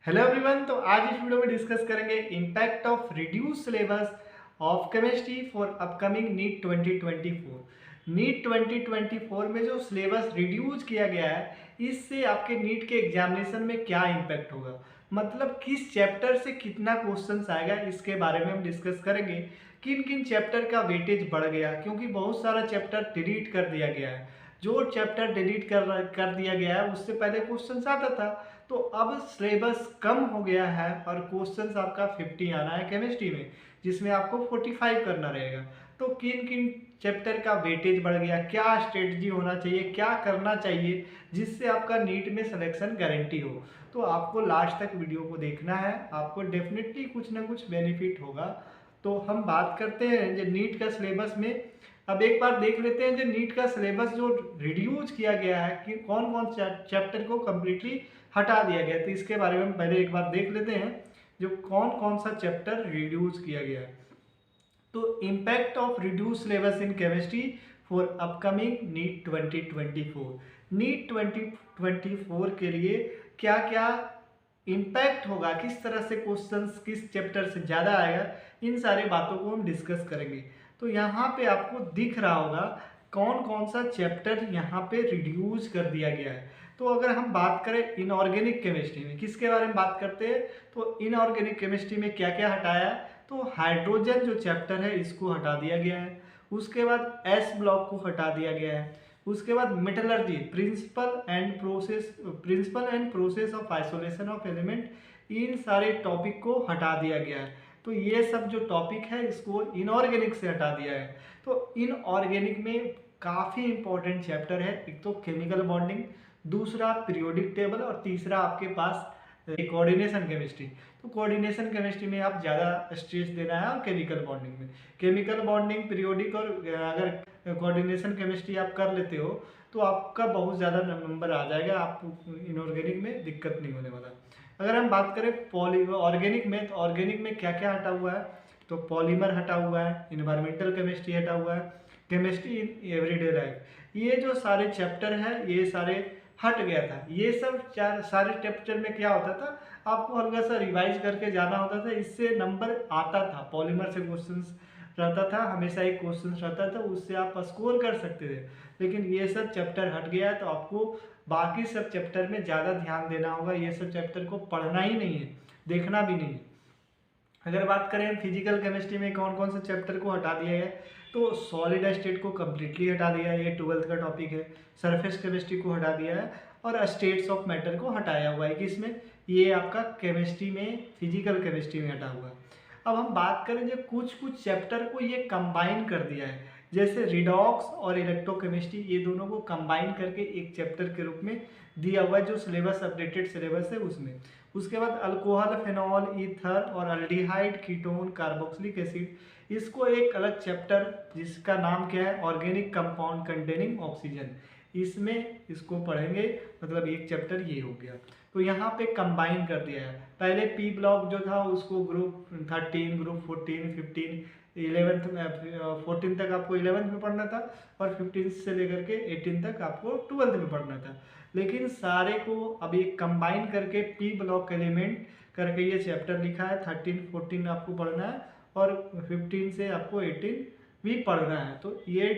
Hello everyone. तो आज इस वीडियो में डिस्कस करेंगे impact of reduce syllabus of chemistry for upcoming NEET 2024। NEET 2024 में जो सिलेबस रिड्यूस किया गया है, इससे आपके नीट के एग्जामिनेशन में क्या इम्पैक्ट होगा, मतलब किस चैप्टर से कितना क्वेश्चंस आएगा, इसके बारे में हम डिस्कस करेंगे। किन किन चैप्टर का वेटेज बढ़ गया, क्योंकि बहुत सारा चैप्टर डिलीट कर दिया गया है। जो चैप्टर डिलीट कर दिया गया है उससे पहले क्वेश्चंस आता था, तो अब सिलेबस कम हो गया है और क्वेश्चंस आपका 50 आना है केमिस्ट्री में, जिसमें आपको 45 करना रहेगा। तो किन किन चैप्टर का वेटेज बढ़ गया, क्या स्ट्रेटजी होना चाहिए, क्या करना चाहिए जिससे आपका नीट में सिलेक्शन गारंटी हो, तो आपको लास्ट तक वीडियो को देखना है। आपको डेफिनेटली कुछ ना कुछ बेनिफिट होगा। तो हम बात करते हैं जो नीट का सिलेबस में। अब एक बार देख लेते हैं जो नीट का सिलेबस जो रिड्यूस किया गया है कि कौन कौन चैप्टर को कम्प्लीटली हटा दिया गया। तो इसके बारे में पहले एक बार देख लेते हैं जो कौन कौन सा चैप्टर रिड्यूस किया गया है। तो impact of reduce syllabus in chemistry for upcoming NEET 2024। NEET 2024 के लिए क्या क्या इम्पैक्ट होगा, किस तरह से क्वेश्चंस किस चैप्टर से ज़्यादा आएगा, इन सारी बातों को हम डिस्कस करेंगे। तो यहाँ पे आपको दिख रहा होगा कौन कौन सा चैप्टर यहाँ पे रिड्यूस कर दिया गया है। तो अगर हम बात करें इनऑर्गेनिक केमिस्ट्री में, किसके बारे में बात करते हैं, तो इनऑर्गेनिक केमिस्ट्री में क्या क्या हटाया है, तो हाइड्रोजन जो चैप्टर है इसको हटा दिया गया है। उसके बाद एस ब्लॉक को हटा दिया गया है। उसके बाद metallurgy principle and process of isolation of element, इन सारे टॉपिक को हटा दिया गया है। तो ये सब जो टॉपिक है इसको इनऑर्गेनिक से हटा दिया है। तो इनऑर्गेनिक में काफ़ी इंपॉर्टेंट चैप्टर है, एक तो केमिकल बॉन्डिंग, दूसरा पीरियोडिक टेबल और तीसरा आपके पास कोऑर्डिनेशन केमिस्ट्री। तो कोऑर्डिनेशन केमिस्ट्री में आप ज़्यादा स्ट्रेस देना है, और केमिकल बॉन्डिंग में केमिकल बॉन्डिंग पीरियोडिक और अगर कोऑर्डिनेशन केमिस्ट्री आप कर लेते हो तो आपका बहुत ज़्यादा नंबर आ जाएगा, आपको इनऑर्गेनिक में दिक्कत नहीं होने वाला। अगर हम बात करें ऑर्गेनिक में, तो ऑर्गेनिक में क्या क्या हटा हुआ है, तो पॉलीमर हटा हुआ है, इन्वायरमेंटल केमिस्ट्री हटा हुआ है, केमिस्ट्री इन एवरीडे लाइफ, ये जो सारे चैप्टर हैं ये सारे हट गया था। ये सब चार सारे चैप्टर में क्या होता था, आपको हल्का सा रिवाइज करके जाना होता था, इससे नंबर आता था। पॉलीमर से क्वेश्चंस रहता था, हमेशा एक क्वेश्चन रहता था, उससे आप स्कोर कर सकते थे। लेकिन ये सब चैप्टर हट गया है, तो आपको बाकी सब चैप्टर में ज़्यादा ध्यान देना होगा। ये सब चैप्टर को पढ़ना ही नहीं है, देखना भी नहीं है। अगर बात करें फिजिकल केमिस्ट्री में कौन कौन से चैप्टर को हटा दिया है, तो सॉलिड स्टेट को कम्प्लीटली हटा दिया है, ये 12th का टॉपिक है। सरफेस केमिस्ट्री को हटा दिया है और स्टेट्स ऑफ मैटर को हटाया हुआ है, किसमें, ये आपका केमिस्ट्री में, फिजिकल केमिस्ट्री में हटा हुआ है। अब हम बात करें जो कुछ कुछ चैप्टर को ये कंबाइन कर दिया है, जैसे रिडॉक्स और इलेक्ट्रोकेमिस्ट्री, ये दोनों को कंबाइन करके एक चैप्टर के रूप में दिया हुआ है, जो सिलेबस अपडेटेड सिलेबस है उसमें। उसके बाद अल्कोहल, फेनॉल, ईथर और अल्डिहाइड, कीटोन, कार्बोक्सिलिक एसिड, इसको एक अलग चैप्टर जिसका नाम क्या है, ऑर्गेनिक कंपाउंड कंटेनिंग ऑक्सीजन, इसमें इसको पढ़ेंगे। मतलब एक चैप्टर ये हो गया। तो यहाँ पे कंबाइन कर दिया है। पहले पी ब्लॉक जो था उसको ग्रुप 13, ग्रुप 14, 15, 11th 14 तक आपको 11th में पढ़ना था, और 15 से लेकर के 18 तक आपको 12th में पढ़ना था। लेकिन सारे को अभी कंबाइन करके पी ब्लॉक एलिमेंट करके ये चैप्टर लिखा है। 13, 14 आपको पढ़ना है, और 15 से आपको 18 भी पढ़ना है। तो ये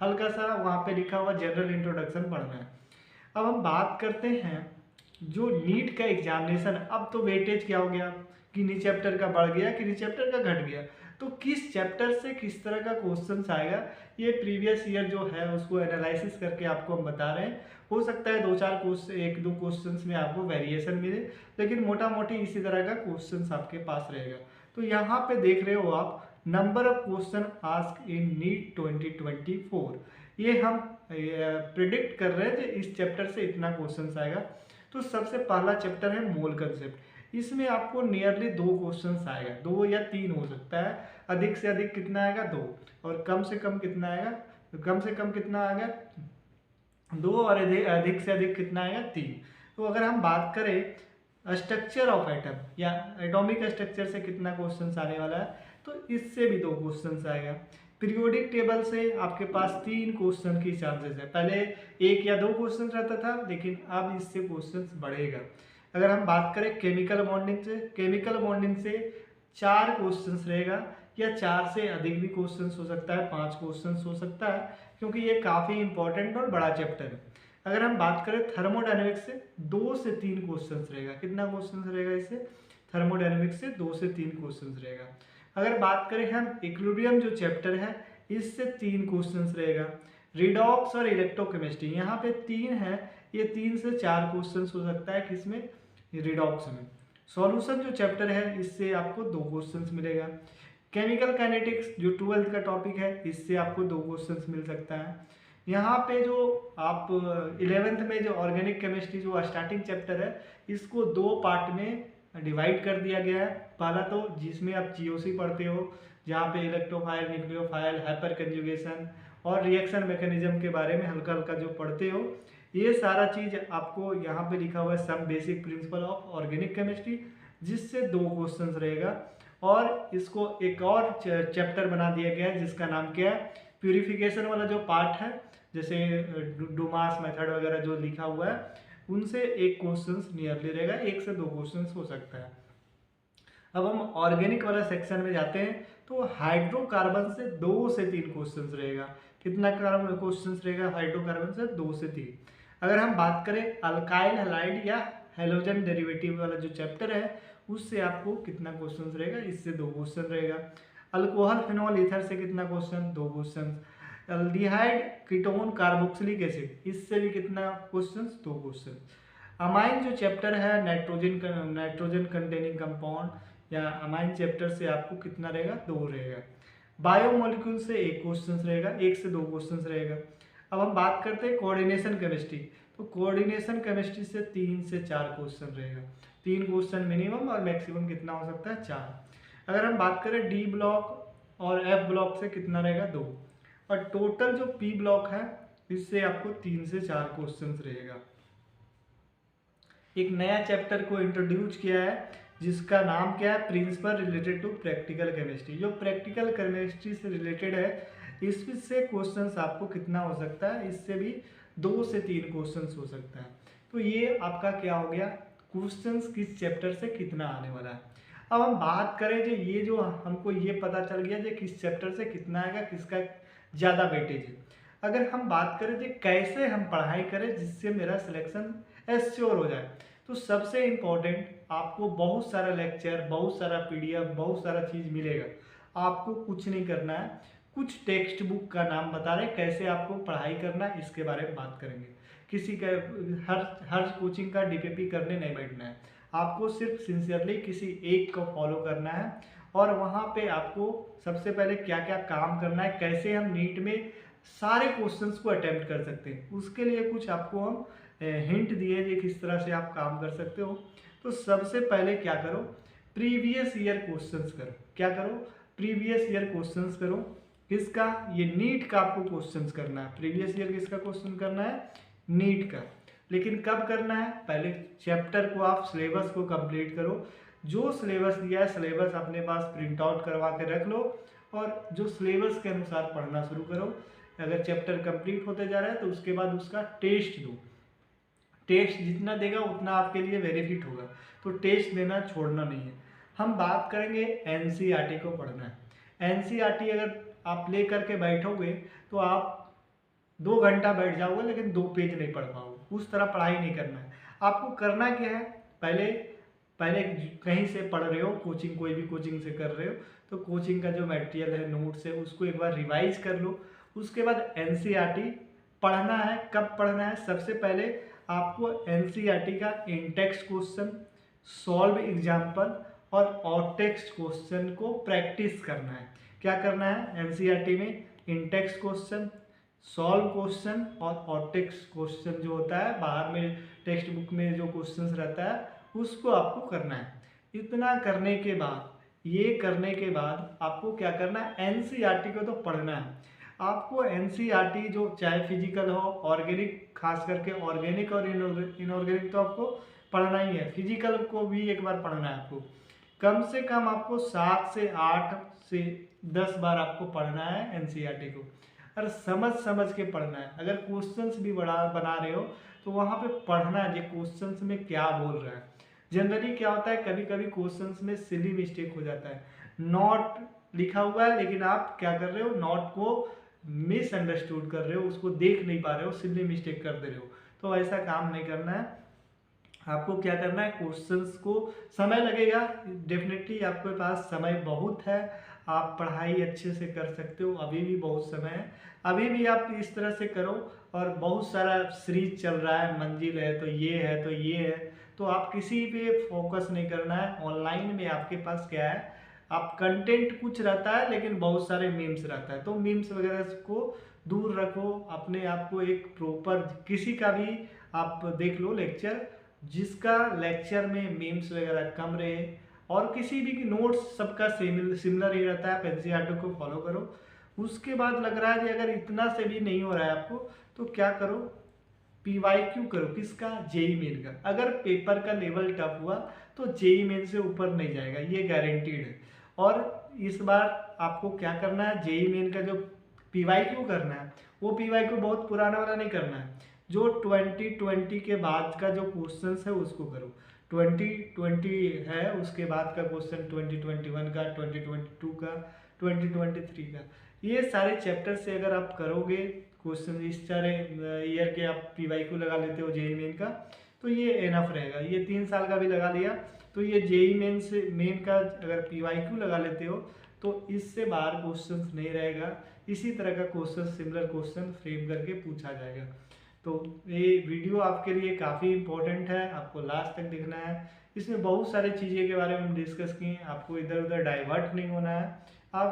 हल्का सा वहाँ पे लिखा हुआ जनरल इंट्रोडक्शन पढ़ना है। अब हम बात करते हैं जो नीट का एग्जामिनेशन, अब तो वेटेज क्या हो गया, किन्हीं चैप्टर का बढ़ गया, किन्हीं चैप्टर का घट गया। तो किस चैप्टर से किस तरह का क्वेश्चन आएगा, ये प्रीवियस ईयर जो है उसको एनालिसिस करके आपको हम बता रहे हैं। हो सकता है 2-4 क्वेश्चन, 1-2 क्वेश्चंस में आपको वेरिएशन मिले, लेकिन मोटा मोटी इसी तरह का क्वेश्चंस आपके पास रहेगा। तो यहाँ पे देख रहे हो आप, number of question ask in NEET 2024, ये हम प्रिडिक्ट कर रहे हैं कि इस चैप्टर से इतना क्वेश्चन आएगा। तो सबसे पहला चैप्टर है मोल कंसेप्ट। इसमें आपको नियरली 2 क्वेश्चंस आएगा, 2 या 3 हो सकता है। अधिक से अधिक कितना आएगा, 2, और कम से कम कितना आएगा, कम से कम कितना आएगा, 2, और अधिक से अधिक कितना आएगा, 3। तो अगर हम बात करें स्ट्रक्चर ऑफ एटम या एटॉमिक स्ट्रक्चर से कितना क्वेश्चंस आने वाला है, तो इससे भी 2 क्वेश्चंस आएगा। पीरियोडिक टेबल से आपके पास 3 क्वेश्चन की चांसेस है। पहले 1 या 2 क्वेश्चन रहता था, लेकिन अब इससे क्वेश्चंस बढ़ेगा। अगर हम बात करें केमिकल बॉन्डिंग से, केमिकल बॉन्डिंग से 4 क्वेश्चंस रहेगा या 4 से अधिक भी क्वेश्चंस हो सकता है, 5 क्वेश्चंस हो सकता है, क्योंकि ये काफ़ी इंपॉर्टेंट और बड़ा चैप्टर है। अगर हम बात करें थर्मोडायनेमिक्स से 2 से 3 क्वेश्चंस रहेगा। कितना क्वेश्चंस रहेगा इससे? थर्मोडायनेमिक्स से 2 से 3 क्वेश्चंस रहेगा। अगर बात करें हम इक्विलिब्रियम जो चैप्टर है, इससे 3 क्वेश्चंस रहेगा। रिडॉक्स और इलेक्ट्रोकेमिस्ट्री यहाँ पे 3 है, ये 3 से 4 क्वेश्चंस हो सकता है, किसमें? रिडॉक्स में। सॉल्यूशन जो चैप्टर है, इससे आपको 2 क्वेश्चंस मिलेगा। केमिकल काइनेटिक्स जो 12th का टॉपिक है, इससे आपको 2 क्वेश्चंस मिल सकता है। यहाँ पे जो आप 11th में जो ऑर्गेनिक केमिस्ट्री जो स्टार्टिंग चैप्टर है, इसको 2 पार्ट में डिवाइड कर दिया गया है। पहला तो जिसमें आप जीओसी पढ़ते हो, जहाँ पे इलेक्ट्रोफाइल, न्यूक्लियोफाइल, हाइपर कंजुगेशन और रिएक्शन मैकेनिज्म के बारे में हल्का हल्का जो पढ़ते हो, ये सारा चीज़ आपको यहाँ पे लिखा हुआ है some basic principle of organic chemistry, जिससे 2 क्वेश्चंस रहेगा। और इसको एक और चैप्टर बना दिया गया है जिसका नाम क्या है? प्यूरिफिकेशन वाला जो पार्ट है, जैसे डुमास मेथड वगैरह जो लिखा हुआ है, उनसे 1 क्वेश्चंस नियरली रहेगा, 1 से 2 क्वेश्चंस हो सकता है। अब हम ऑर्गेनिक वाला सेक्शन में जाते हैं, तो हाइड्रोकार्बन से 2 से 3 क्वेश्चंस रहेगा। कितना कार्बन क्वेश्चंस रहेगा हाइड्रोकार्बन से? 2 से 3। अगर हम बात करें अल्काइल हैलाइड या हेलोजन डेरिवेटिव वाला जो चैप्टर है, उससे आपको कितना क्वेश्चंस रहेगा? इससे 2 क्वेश्चन रहेगा। अल्कोहल फिनॉल ईथर से कितना question? 2 question. Aldehyde ketone carboxylic acid, इससे भी कितना क्वेश्चंस? 2 क्वेश्चन। अमाइन जो चैप्टर है, नाइट्रोजन कंटेनिंग कंपाउंड या अमाइन चैप्टर से आपको कितना रहेगा? 2 रहेगा। बायोमोलिक्यूल से 1 क्वेश्चन रहेगा, 1 से 2 क्वेश्चन रहेगा। अब हम बात करते हैं कोऑर्डिनेशन केमिस्ट्री, तो कोऑर्डिनेशन केमिस्ट्री से 3 से 4 क्वेश्चन रहेगा। 3 क्वेश्चन मिनिमम और मैक्सिमम कितना हो सकता है? 4। अगर हम बात करें डी ब्लॉक और एफ ब्लॉक से कितना रहेगा? 2। और टोटल जो पी ब्लॉक है, इससे आपको 3 से 4 क्वेश्चन रहेगा। एक नया चैप्टर को इंट्रोड्यूस किया है जिसका नाम क्या है? Principle related to practical chemistry. जो प्रैक्टिकल केमिस्ट्री से रिलेटेड है, इससे क्वेश्चंस आपको कितना हो सकता है? इससे भी 2 से 3 क्वेश्चंस हो सकता है। तो ये आपका क्या हो गया? क्वेश्चंस किस चैप्टर से कितना आने वाला है। अब हम बात करें जो ये जो हमको ये पता चल गया जो किस चैप्टर से कितना आएगा, किसका ज़्यादा वेटेज है। अगर हम बात करें जो कैसे हम पढ़ाई करें जिससे मेरा सिलेक्शन एश्योर हो जाए, तो सबसे इम्पोर्टेंट आपको बहुत सारा लेक्चर, बहुत सारा पीडीएफ, बहुत सारा चीज़ मिलेगा। आपको कुछ नहीं करना है, कुछ टेक्स्ट बुक का नाम बता रहे कैसे आपको पढ़ाई करना है, इसके बारे में बात करेंगे। किसी का हर कोचिंग का डीपीपी करने नहीं बैठना है, आपको सिर्फ सिंसियरली किसी एक को फॉलो करना है। और वहाँ पे आपको सबसे पहले क्या क्या काम करना है, कैसे हम नीट में सारे क्वेश्चंस को अटेम्प्ट कर सकते हैं, उसके लिए कुछ आपको हम हिंट दिए कि किस तरह से आप काम कर सकते हो। तो सबसे पहले क्या करो? प्रीवियस ईयर क्वेश्चंस करो। क्या करो? प्रीवियस ईयर क्वेश्चंस करो। किसका? ये नीट का आपको क्वेश्चंस करना है। प्रीवियस ईयर किसका क्वेश्चन करना है? नीट का। लेकिन कब करना है? पहले चैप्टर को आप सिलेबस को कंप्लीट करो। जो सिलेबस दिया है, सिलेबस अपने पास प्रिंट आउट करवा के रख लो और जो सिलेबस के अनुसार पढ़ना शुरू करो। अगर चैप्टर कंप्लीट होते जा रहा है तो उसके बाद उसका टेस्ट दो। टेस्ट जितना देगा उतना आपके लिए बेनिफिट होगा, तो टेस्ट देना छोड़ना नहीं है। हम बात करेंगे एनसीईआरटी को पढ़ना है। एनसीईआरटी अगर आप ले करके बैठोगे तो आप 2 घंटा बैठ जाओगे लेकिन 2 पेज नहीं पढ़ पाओगे। उस तरह पढ़ाई नहीं करना है। आपको करना क्या है? पहले कहीं से पढ़ रहे हो, कोचिंग कोई भी कोचिंग से कर रहे हो, तो कोचिंग का जो मटेरियल है, नोट्स है, उसको एक बार रिवाइज कर लो। उसके बाद एनसीईआरटी पढ़ना है। कब पढ़ना है? सबसे पहले आपको एनसीईआरटी का इन-टेक्स्ट क्वेश्चन, सॉल्व एग्जाम्पल और आउट-टेक्स्ट क्वेश्चन को प्रैक्टिस करना है। क्या करना है? एनसीईआरटी में इन-टेक्स्ट क्वेश्चन, सॉल्व क्वेश्चन और आउट-टेक्स्ट क्वेश्चन जो होता है, बाहर में टेक्स्ट बुक में जो क्वेश्चन रहता है, उसको आपको करना है। इतना करने के बाद, ये करने के बाद आपको क्या करना है? एनसीईआरटी को तो पढ़ना है। आपको एनसीईआरटी जो चाहे फिजिकल हो, ऑर्गेनिक, खास करके ऑर्गेनिक और इनऑर्गेनिक तो आपको पढ़ना ही है। फिजिकल को भी एक बार पढ़ना है आपको। कम से कम आपको 7 से 8 से 10 बार आपको पढ़ना है एनसीईआरटी को, और समझ समझ के पढ़ना है। अगर क्वेश्चंस भी बना रहे हो तो वहाँ पे पढ़ना है कि क्वेश्चंस में क्या बोल रहा है। जनरली क्या होता है, कभी कभी क्वेश्चंस में सिली मिस्टेक हो जाता है, नॉट लिखा हुआ है लेकिन आप क्या कर रहे हो, नॉट को मिसअंडरस्टूड कर रहे हो, उसको देख नहीं पा रहे हो, सिली मिस्टेक कर दे रहे हो। तो ऐसा काम नहीं करना है। आपको क्या करना है, क्वेश्चंस को, समय लगेगा डेफिनेटली, आपके पास समय बहुत है, आप पढ़ाई अच्छे से कर सकते हो, अभी भी बहुत समय है, अभी भी आप इस तरह से करो। और बहुत सारा सीरीज चल रहा है, मंजिल है तो ये है तो ये है, तो आप किसी पे फोकस नहीं करना है। ऑनलाइन में आपके पास क्या है, आप कंटेंट कुछ रहता है लेकिन बहुत सारे मीम्स रहता है, तो मीम्स वगैरह को दूर रखो, अपने आप को एक प्रॉपर, किसी का भी आप देख लो लेक्चर, जिसका लेक्चर में मीम्स वगैरह कम रहे, और किसी भी नोट्स सबका सिमिलर ही रहता है, एनसीईआरटी को फॉलो करो। उसके बाद लग रहा है कि अगर इतना से भी नहीं हो रहा है आपको, तो क्या करो, PYQ करो, किसका, जेई मेन का। अगर पेपर का लेवल टफ हुआ तो जेई मेन से ऊपर नहीं जाएगा, ये गारंटीड है। और इस बार आपको क्या करना है, जेई मेन का जो PYQ करना है, वो PYQ बहुत पुराना वाला नहीं करना है, जो 2020 के बाद का जो क्वेश्चन है उसको करो। 2020 है, उसके बाद का क्वेश्चन 2021 का, 2022 का, 2023 का, ये सारे चैप्टर से अगर आप करोगे क्वेश्चन, इस सारे ईयर के आप PYQ लगा लेते हो जेई मेन का, तो ये एनफ रहेगा। ये 3 साल का भी लगा लिया, तो ये जेई मेन का अगर PYQ लगा लेते हो तो इससे बाहर क्वेश्चंस नहीं रहेगा। इसी तरह का क्वेश्चन, सिमिलर क्वेश्चन फ्रेम करके पूछा जाएगा। तो ये वीडियो आपके लिए काफ़ी इम्पोर्टेंट है, आपको लास्ट तक देखना है। इसमें बहुत सारी चीज़ें के बारे में हम डिस्कस किए, आपको इधर उधर डाइवर्ट नहीं होना है। आप